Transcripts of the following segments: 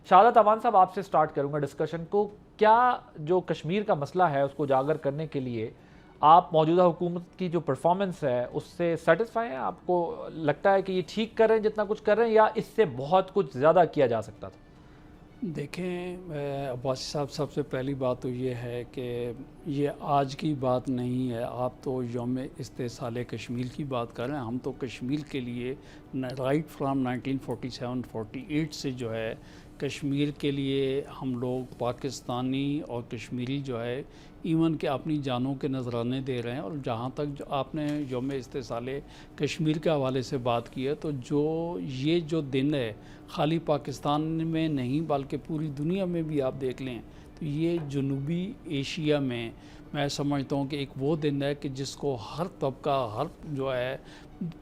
شہادت امان صاحب آپ سے سٹارٹ کروں گا ڈسکشن کو. کیا جو کشمیر کا مسئلہ ہے اس کو اجاگر کرنے کے لیے آپ موجودہ حکومت کی جو پرفارمنس ہے اس سے سیٹسفائی ہیں؟ آپ کو لگتا ہے کہ یہ ٹھیک کر رہے ہیں جتنا کچھ کر رہے ہیں، یا اس سے بہت کچھ زیادہ کیا جا سکتا تھا؟ دیکھیں عباسی صاحب، سب سے پہلی بات تو یہ ہے کہ یہ آج کی بات نہیں ہے. آپ تو یوم استحصال کشمیر کی بات کر رہے ہیں. ہم تو کشمیر کے لیے رائٹ فرام 1947-48 سے جو ہے کشمیر کے لیے ہم لوگ پاکستانی اور کشمیری جو ہے ایون کہ اپنی جانوں کے نذرانے دے رہے ہیں. اور جہاں تک جو آپ نے یوم استحصال کشمیر کے حوالے سے بات کی ہے، تو یہ جو دن ہے خالی پاکستان میں نہیں بلکہ پوری دنیا میں بھی آپ دیکھ لیں تو یہ جنوبی ایشیا میں سمجھتا ہوں کہ ایک وہ دن ہے کہ جس کو ہر طبقہ، ہر جو ہے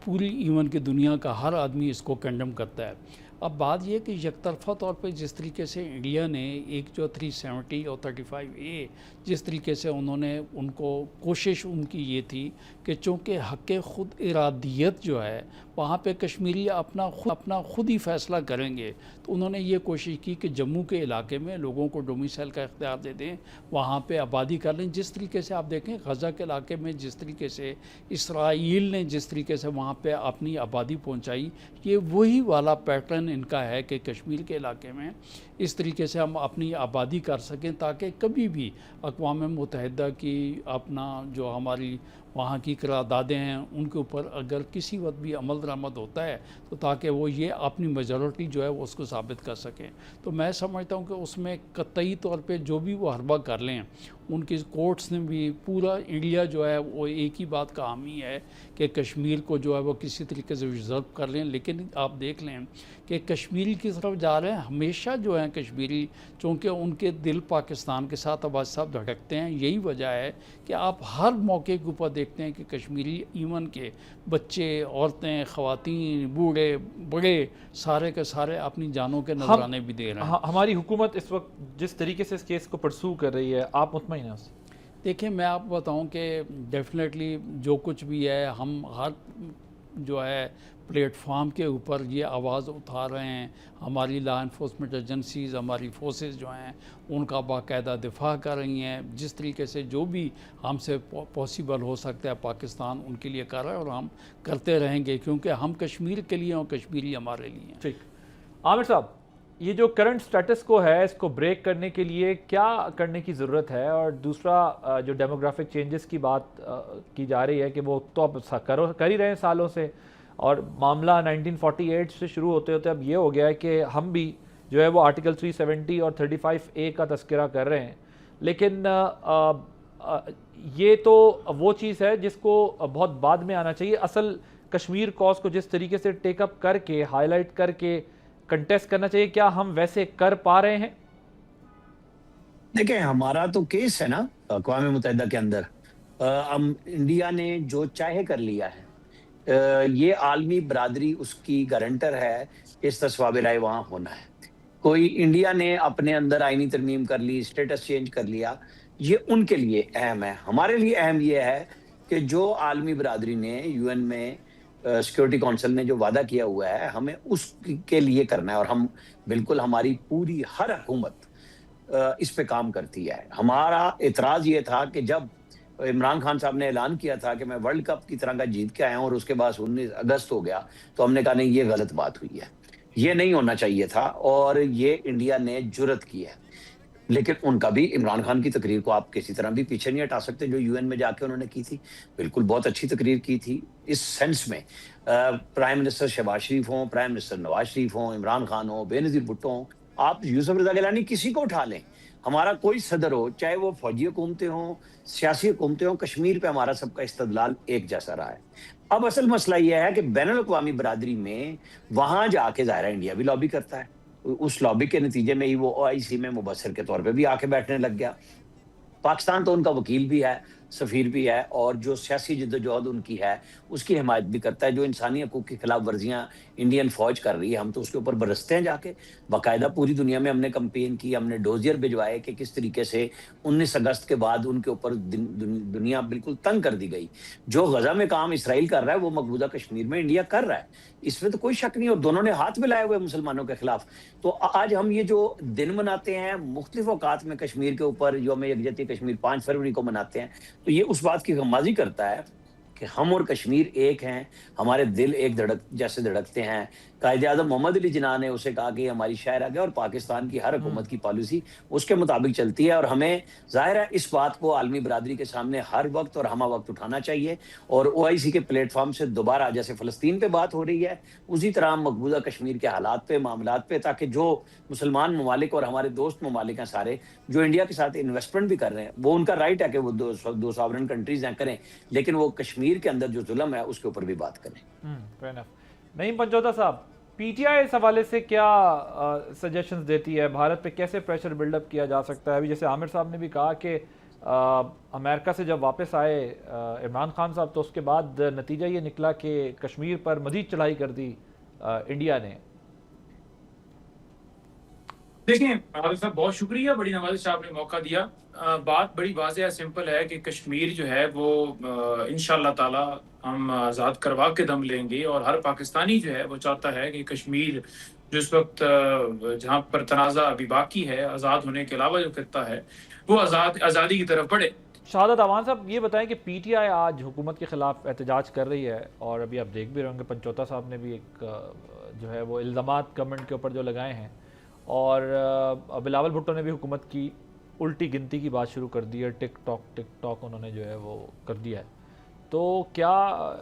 پوری ایون کی دنیا کا ہر آدمی اس کو کنڈم کرتا ہے. اب بات یہ کہ یک طرفہ طور پہ جس طریقے سے انڈیا نے ایک جو 370 اور 35A جس طریقے سے انہوں نے ان کو کوشش ان کی یہ تھی کہ چونکہ حق خود ارادیت جو ہے وہاں پہ کشمیری اپنا خود ہی فیصلہ کریں گے، تو انہوں نے یہ کوشش کی کہ جموں کے علاقے میں لوگوں کو ڈومیسائل کا اختیار دے دیں، وہاں پہ آبادی کر لیں. جس طریقے سے آپ دیکھیں غزہ کے علاقے میں جس طریقے سے اسرائیل نے جس طریقے سے وہاں پہ اپنی آبادی پہنچائی، یہ وہی والا پیٹرن ان کا ہے کہ کشمیر کے علاقے میں اس طریقے سے ہم اپنی آبادی کر سکیں تاکہ کبھی بھی اقوام متحدہ کی اپنا جو ہماری وہاں کی قراردادیں ہیں ان کے اوپر اگر کسی وقت بھی عمل درآمد ہوتا ہے تو تاکہ وہ یہ اپنی میجورٹی جو ہے وہ اس کو ثابت کر سکیں. تو میں سمجھتا ہوں کہ اس میں قطعی طور پہ جو بھی وہ حربہ کر لیں، ان کی کورٹس نے بھی پورا انڈیا جو ہے وہ ایک ہی بات کا حامی ہے کہ کشمیر کو جو ہے وہ کسی طریقے سے ریزرو کر لیں. لیکن آپ دیکھ لیں کہ کشمیری کی طرف جا رہے ہیں ہمیشہ جو ہیں کشمیری، چونکہ ان کے دل پاکستان کے ساتھ عباس صاحب دھڑکتے ہیں. یہی وجہ ہے کہ آپ ہر موقع کے اوپر دیکھتے ہیں کہ کشمیری ایون کے بچے، عورتیں، خواتین، بوڑھے بڑے سارے کے سارے اپنی جانوں کے نذرانے بھی دے رہے ہیں. ہماری حکومت اس وقت جس طریقے سے اس کیس کو پرسو کر رہی ہے، آپ مطمئن ہیں اس سے؟ دیکھیں میں آپ کو بتاؤں کہ ڈیفینیٹلی جو کچھ بھی ہے ہم ہر جو ہے پلیٹ فارم کے اوپر یہ آواز اٹھا رہے ہیں. ہماری لا انفورسمنٹ ایجنسیز، ہماری فورسز جو ہیں ان کا باقاعدہ دفاع کر رہی ہیں. جس طریقے سے جو بھی ہم سے پاسبل ہو سکتا ہے پاکستان ان کے لیے کر رہا ہے، اور ہم کرتے رہیں گے کیونکہ ہم کشمیر کے لیے اور کشمیری ہمارے لیے ہیں. ٹھیک. عامر صاحب، یہ جو کرنٹ سٹیٹس کو ہے اس کو بریک کرنے کے لیے کیا کرنے کی ضرورت ہے؟ اور دوسرا جو ڈیموگرافک چینجز کی بات کی جا رہی ہے کہ وہ تو اب کر ہی رہے ہیں سالوں سے، اور معاملہ 1948 سے شروع ہوتے ہوتے اب یہ ہو گیا ہے کہ ہم بھی جو ہے وہ آرٹیکل 370 اور 35A کا تذکرہ کر رہے ہیں. لیکن یہ تو وہ چیز ہے جس کو بہت بعد میں آنا چاہیے. اصل کشمیر کاز کو جس طریقے سے ٹیک اپ کر کے ہائی لائٹ کر کے کنٹیسٹ کرنا چاہیے، کیا ہم ویسے کر پا رہے ہیں؟ دیکھیں ہمارا تو کیس ہے نا اقوام متحدہ کے اندر. انڈیا نے جو چاہے کر لیا ہے. یہ عالمی برادری اس کی گارنٹر ہے کہ اس تصواب رائے وہاں ہونا ہے. کوئی انڈیا نے اپنے اندر آئینی ترمیم کر لی، اسٹیٹس چینج کر لیا، یہ ان کے لیے اہم ہے. ہمارے لیے اہم یہ ہے کہ جو عالمی برادری نے UN میں سیکورٹی کونسل نے جو وعدہ کیا ہوا ہے ہمیں اس کے لیے کرنا ہے. اور ہم بالکل ہماری پوری ہر حکومت اس پہ کام کرتی ہے. ہمارا اعتراض یہ تھا کہ جب عمران خان صاحب نے اعلان کیا تھا کہ میں ورلڈ کپ کی طرح کا جیت کے آیا ہوں اور اس کے بعد 19 اگست ہو گیا، تو ہم نے کہا نہیں، یہ غلط بات ہوئی ہے، یہ نہیں ہونا چاہیے تھا. اور یہ انڈیا نے جرت کی ہے. لیکن ان کا بھی عمران خان کی تقریر کو آپ کسی طرح بھی پیچھے نہیں ہٹا سکتے جو UN میں جا کے انہوں نے کی تھی. بالکل بہت اچھی تقریر کی تھی. اس سینس میں پرائم منسٹر شہباز شریف ہوں، پرائم منسٹر نواز شریف ہوں، عمران خان ہوں، بے نظیر بھٹو ہوں، آپ یوسف رضا گیلانی کسی کو اٹھا لیں، ہمارا کوئی صدر ہو، چاہے وہ فوجی حکومتیں ہوں، سیاسی حکومتیں ہوں، کشمیر پہ ہمارا سب کا استدلال ایک جیسا رہا ہے. اب اصل مسئلہ یہ ہے کہ بین الاقوامی برادری میں وہاں جا کے ظاہرہ انڈیا بھی لابی کرتا ہے. اس لابی کے نتیجے میں ہی وہ OIC میں مبصر کے طور پہ بھی آ کے بیٹھنے لگ گیا. پاکستان تو ان کا وکیل بھی ہے. سفیر بھی ہے اور جو سیاسی جدوجہد ان کی ہے اس کی حمایت بھی کرتا ہے. جو انسانی حقوق کی خلاف ورزیاں انڈین فوج کر رہی ہے ہم تو اس کے اوپر برستے ہیں جا کے. باقاعدہ پوری دنیا میں ہم نے کمپین کی, ہم نے ڈوزیئر بھجوائے کہ کس طریقے سے 19 اگست کے بعد ان کے اوپر دنیا بالکل تنگ کر دی گئی. جو غزہ میں کام اسرائیل کر رہا ہے وہ مقبوضہ کشمیر میں انڈیا کر رہا ہے, اس میں تو کوئی شک نہیں. اور دونوں نے ہاتھ ملائے ہوئے مسلمانوں کے خلاف. تو آج ہم یہ جو دن مناتے ہیں مختلف اوقات میں کشمیر کے اوپر, یوم یکجہتی کشمیر 5 فروری کو مناتے ہیں, تو یہ اس بات کی غمازی کرتا ہے کہ ہم اور کشمیر ایک ہیں, ہمارے دل ایک جیسے دھڑکتے ہیں. قائد اعظم محمد علی جناح نے اسے کہا کہ یہ ہماری شاعر آگے, اور پاکستان کی ہر حکومت کی پالیسی اس کے مطابق چلتی ہے. اور ہمیں ظاہر ہے اس بات کو عالمی برادری کے سامنے ہر وقت اور ہمہ وقت اٹھانا چاہیے. اور OIC کے پلیٹ فارم سے دوبارہ جیسے فلسطین پہ بات ہو رہی ہے اسی طرح مقبوضہ کشمیر کے حالات پہ, معاملات پہ, تاکہ جو مسلمان ممالک اور ہمارے دوست ممالک ہیں سارے جو انڈیا کے ساتھ انویسٹمنٹ بھی کر رہے ہیں, وہ ان کا رائٹ ہے کہ وہ دو ساورن کنٹریز ہیں کریں, لیکن وہ کشمیر کے اندر جو ظلم ہے اس کے اوپر بھی بات کریں. نعیم پنجوتا صاحب, پی ٹی آئی اس حوالے سے کیا سجیشنز دیتی ہے؟ بھارت پہ کیسے پریشر بلڈ اپ کیا جا سکتا ہے؟ ابھی جیسے عامر صاحب نے بھی کہا کہ امریکہ سے جب واپس آئے عمران خان صاحب تو اس کے بعد نتیجہ یہ نکلا کہ کشمیر پر مزید چڑھائی کر دی انڈیا نے. دیکھیں عادل صاحب, بہت شکریہ, بڑی نوازش آپ نے موقع دیا. بات بڑی واضح سمپل ہے کہ کشمیر جو ہے وہ انشاءاللہ تعالی ہم آزاد کروا کے دم لیں گے, اور ہر پاکستانی جو ہے وہ چاہتا ہے کہ کشمیر جو اس وقت جہاں پر تنازع ابھی باقی ہے آزاد ہونے کے علاوہ جو خطہ ہے وہ آزادی کی طرف بڑھے. شہادت عوان صاحب, یہ بتائیں کہ پی ٹی آئی آج حکومت کے خلاف احتجاج کر رہی ہے, اور ابھی آپ دیکھ بھی رہے ہوں گے پنچوتا صاحب نے بھی ایک جو ہے وہ الزامات گورنمنٹ کے اوپر جو لگائے ہیں, اور بلاول بھٹو نے بھی حکومت کی الٹی گنتی کی بات شروع کر دی ہے. ٹک ٹاک انہوں نے جو ہے وہ کر دیا ہے. تو کیا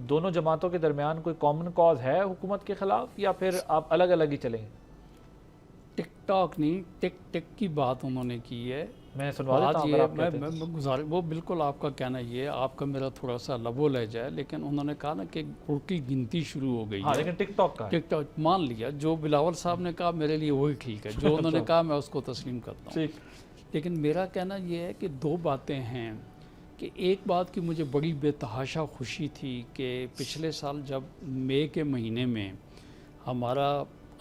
دونوں جماعتوں کے درمیان کوئی کامن کاز ہے حکومت کے خلاف, یا پھر آپ الگ الگ ہی چلیں گے؟ ٹک ٹاک نہیں, ٹک کی بات انہوں نے کی ہے. میں سنوا دیتا ہوں اگر آپ کہتے ہیں. وہ بالکل آپ کا کہنا یہ ہے, آپ کا میرا تھوڑا سا لبو لہجہ ہے, لیکن انہوں نے کہا نا کہ الٹی گنتی شروع ہو گئی. ہاں لیکن ٹک ٹاک کا ٹک ٹاک مان لیا, جو بلاول صاحب نے کہا میرے لیے وہی ٹھیک ہے, جو انہوں نے کہا میں اس کو تسلیم کرتا ہوں. لیکن میرا کہنا یہ ہے کہ دو باتیں ہیں. کہ ایک بات کی مجھے بڑی بے تحاشا خوشی تھی کہ پچھلے سال جب مئی کے مہینے میں ہمارا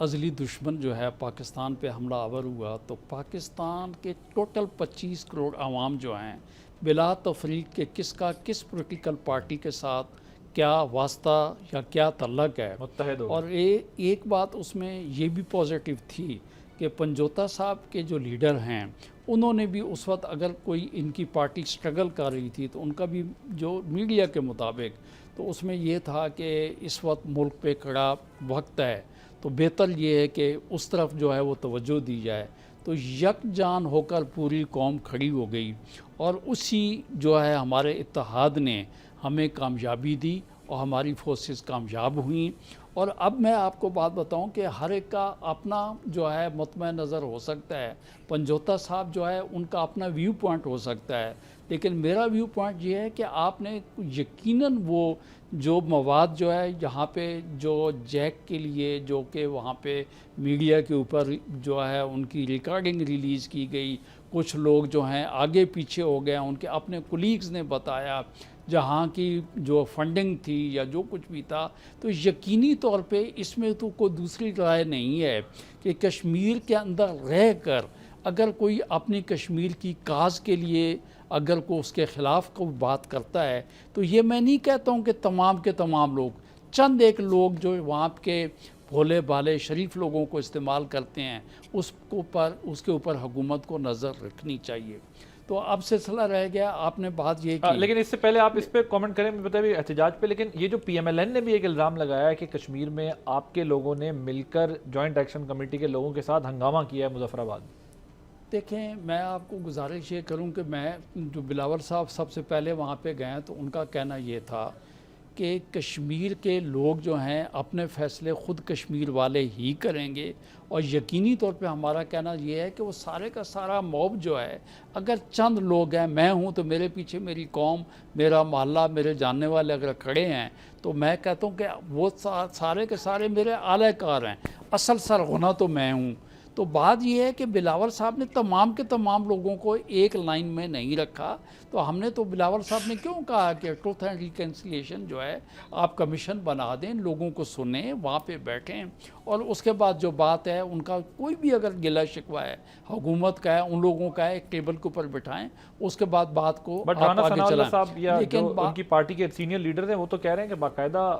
ازلی دشمن جو ہے پاکستان پہ حملہ آور ہوا, تو پاکستان کے ٹوٹل 25 کروڑ عوام جو ہیں بلا تفریق کے کس کا کس پولیٹیکل پارٹی کے ساتھ کیا واسطہ یا کیا تعلق ہے متحد ہو. اور ایک بات اس میں یہ بھی پازیٹیو تھی کہ پنجوتا صاحب کے جو لیڈر ہیں انہوں نے بھی اس وقت اگر کوئی ان کی پارٹی سٹرگل کر رہی تھی تو ان کا بھی جو میڈیا کے مطابق تو اس میں یہ تھا کہ اس وقت ملک پہ کڑا وقت ہے, تو بہتر یہ ہے کہ اس طرف جو ہے وہ توجہ دی جائے. تو یکجان ہو کر پوری قوم کھڑی ہو گئی, اور اسی جو ہے ہمارے اتحاد نے ہمیں کامیابی دی اور ہماری فورسز کامیاب ہوئیں. اور اب میں آپ کو بات بتاؤں کہ ہر ایک کا اپنا جو ہے مطمئن نظر ہو سکتا ہے. پنجوتا صاحب جو ہے ان کا اپنا ویو پوائنٹ ہو سکتا ہے, لیکن میرا ویو پوائنٹ یہ ہے کہ آپ نے یقیناً وہ جو مواد جو ہے یہاں پہ جو جیک کے لیے جو کہ وہاں پہ میڈیا کے اوپر جو ہے ان کی ریکارڈنگ ریلیز کی گئی, کچھ لوگ جو ہیں آگے پیچھے ہو گئے, ان کے اپنے کولیگز نے بتایا جہاں کی جو فنڈنگ تھی یا جو کچھ بھی تھا, تو یقینی طور پہ اس میں تو کوئی دوسری رائے نہیں ہے کہ کشمیر کے اندر رہ کر اگر کوئی اپنی کشمیر کی کاز کے لیے اگر کوئی اس کے خلاف کوئی بات کرتا ہے, تو یہ میں نہیں کہتا ہوں کہ تمام کے تمام لوگ, چند ایک لوگ جو وہاں کے بھولے بھالے شریف لوگوں کو استعمال کرتے ہیں, اس کے اوپر حکومت کو نظر رکھنی چاہیے. تو اب سلسلہ رہ گیا, آپ نے بات یہ کی. لیکن اس سے پہلے آپ اس پہ کامنٹ کریں, مجھے بتائیں احتجاج پہ, لیکن یہ جو پی ایم ایل این نے بھی ایک الزام لگایا ہے کہ کشمیر میں آپ کے لوگوں نے مل کر جوائنٹ ایکشن کمیٹی کے لوگوں کے ساتھ ہنگامہ کیا ہے مظفر آباد. دیکھیں میں آپ کو گزارش یہ کروں کہ میں جو بلاول صاحب سب سے پہلے وہاں پہ گئے تو ان کا کہنا یہ تھا کہ کشمیر کے لوگ جو ہیں اپنے فیصلے خود کشمیر والے ہی کریں گے, اور یقینی طور پہ ہمارا کہنا یہ ہے کہ وہ سارے کا سارا موب جو ہے اگر چند لوگ ہیں, میں ہوں تو میرے پیچھے میری قوم, میرا محلہ, میرے جاننے والے اگر کھڑے ہیں تو میں کہتا ہوں کہ وہ سارے کے سارے میرے اعلی کار ہیں, اصل سرغنہ تو میں ہوں. تو بات یہ ہے کہ بلاول صاحب نے تمام کے تمام لوگوں کو ایک لائن میں نہیں رکھا. تو ہم نے تو بلاول صاحب نے کیوں کہا کہ ٹروتھ اینڈ ریکنسیلیشن جو ہے آپ کمیشن بنا دیں, لوگوں کو سنیں, وہاں پہ بیٹھیں, اور اس کے بعد جو بات ہے ان کا کوئی بھی اگر گلہ شکوہ ہے, حکومت کا ہے, ان لوگوں کا ہے, ایک ٹیبل کے اوپر بٹھائیں, اس کے بعد بات کو بٹ آپ رانا آگے ثناء اللہ چلائیں. صاحب یا لیکن جو ان کی پارٹی کے سینئر لیڈر ہیں وہ تو کہہ رہے ہیں کہ باقاعدہ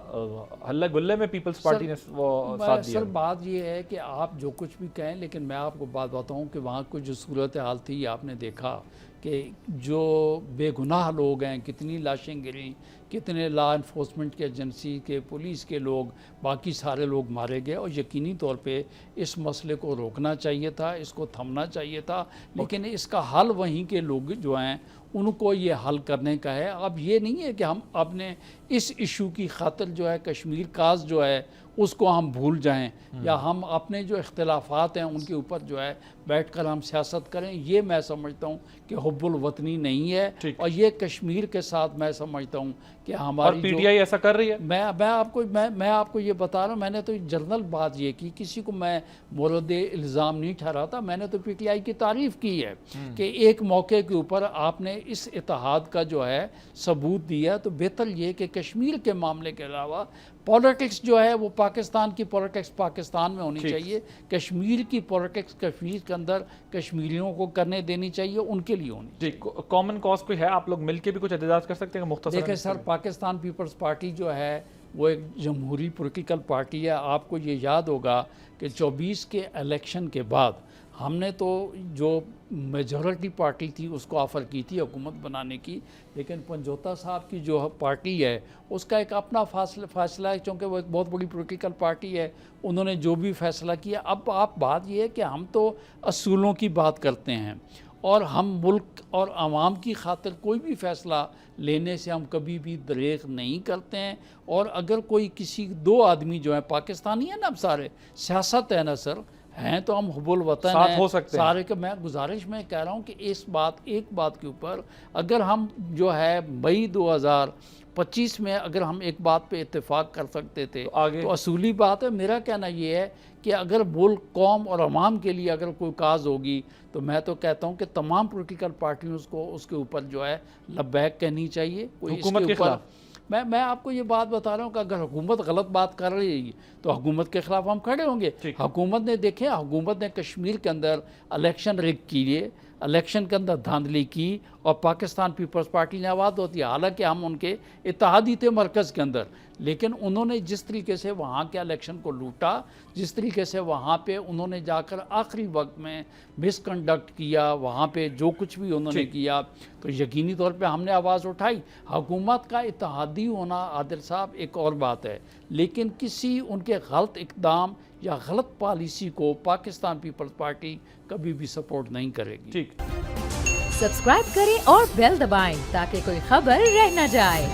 ہلہ گلے میں پیپلز پارٹی نے وہ ساتھ دیا. سر بات یہ ہے کہ آپ جو کچھ بھی کہیں, لیکن میں آپ کو بات بتاؤں کہ وہاں کو جو صورتحال تھی آپ نے دیکھا کہ جو بے گناہ لوگ ہیں, کتنی لاشیں گریں, کتنے لا انفورسمنٹ کے ایجنسی کے, پولیس کے لوگ, باقی سارے لوگ مارے گئے. اور یقینی طور پہ اس مسئلے کو روکنا چاہیے تھا, اس کو تھمنا چاہیے تھا, لیکن اس کا حل وہیں کے لوگ جو ہیں ان کو یہ حل کرنے کا ہے. اب یہ نہیں ہے کہ ہم اپنے اس ایشو کی خاطر جو ہے کشمیر کاز جو ہے اس کو ہم بھول جائیں, یا ہم اپنے جو اختلافات ہیں ان کے اوپر جو ہے بیٹھ کر ہم سیاست کریں. یہ میں سمجھتا ہوں کہ حب الوطنی نہیں ہے, اور یہ کشمیر کے ساتھ میں سمجھتا ہوں کہ ہماری پی ٹی آئی ایسا کر رہی ہے. میں آپ کو یہ بتا رہا ہوں, میں نے تو جنرل بات یہ کی, کسی کو میں مورد الزام نہیں ٹھہراتا. میں نے تو پی ٹی آئی کی تعریف کی ہے کہ ایک موقع کے اوپر آپ نے اس اتحاد کا جو ہے ثبوت دیا. تو بہتر یہ کہ کشمیر کے معاملے کے علاوہ پولیٹکس جو ہے وہ پاکستان کی پولیٹکس پاکستان میں ہونی چاہیے, کشمیر کی پولیٹکس کشمیر کے اندر کشمیریوں کو کرنے دینی چاہیے, ان کے لیے ہونی چاہیے. جی, کامن کاز کوئی ہے, آپ لوگ مل کے بھی کچھ احتجاج کر سکتے ہیں مختصر؟ دیکھیں سر, پاکستان پیپلز پارٹی جو ہے وہ ایک جمہوری پولیٹیکل پارٹی ہے. آپ کو یہ یاد ہوگا کہ 24 کے الیکشن کے بعد ہم نے تو جو میجورٹی پارٹی تھی اس کو آفر کی تھی حکومت بنانے کی, لیکن پنجوتا صاحب کی جو پارٹی ہے اس کا ایک اپنا فیصلہ ہے, چونکہ وہ ایک بہت بڑی پولیٹیکل پارٹی ہے, انہوں نے جو بھی فیصلہ کیا. اب آپ بات یہ ہے کہ ہم تو اصولوں کی بات کرتے ہیں, اور ہم ملک اور عوام کی خاطر کوئی بھی فیصلہ لینے سے ہم کبھی بھی دریغ نہیں کرتے ہیں. اور اگر کوئی کسی دو آدمی جو ہیں پاکستانی ہیں نا, اب سارے سیاست ہے نا سر, ہیں تو ہم حب الوطن ساتھ ہیں ہو سکتے ہیں سارے. کہ میں گزارش میں کہہ رہا ہوں کہ ایک بات کے اوپر اگر ہم جو ہے مئی 2025 میں اگر ہم ایک بات پہ اتفاق کر سکتے تھے تو اصولی بات ہے. میرا کہنا یہ ہے کہ اگر ملک, قوم اور عوام کے لیے اگر کوئی کاز ہوگی تو میں تو کہتا ہوں کہ تمام پولیٹیکل پارٹیوں کو اس کے اوپر جو ہے لبیک کہنی چاہیے. کوئی حکومت کے خلاف میں آپ کو یہ بات بتا رہا ہوں کہ اگر حکومت غلط بات کر رہی ہے تو حکومت کے خلاف ہم کھڑے ہوں گے. حکومت نے دیکھیں, حکومت نے کشمیر کے اندر الیکشن ریگ کیے, الیکشن کے اندر دھاندلی کی, اور پاکستان پیپلز پارٹی نے آواز ہوتی ہے. حالانکہ ہم ان کے اتحادی تھے مرکز کے اندر, لیکن انہوں نے جس طریقے سے وہاں کے الیکشن کو لوٹا, جس طریقے سے وہاں پہ انہوں نے جا کر آخری وقت میں مس کنڈکٹ کیا, وہاں پہ جو کچھ بھی انہوں نے کیا, تو یقینی طور پہ ہم نے آواز اٹھائی. حکومت کا اتحادی ہونا عادل صاحب ایک اور بات ہے, لیکن کسی ان کے غلط اقدام یا غلط پالیسی کو پاکستان پیپلز پارٹی کبھی بھی سپورٹ نہیں کرے گی. ٹھیک, سبسکرائب کریں اور بیل دبائیں تاکہ کوئی خبر رہ نہ جائے.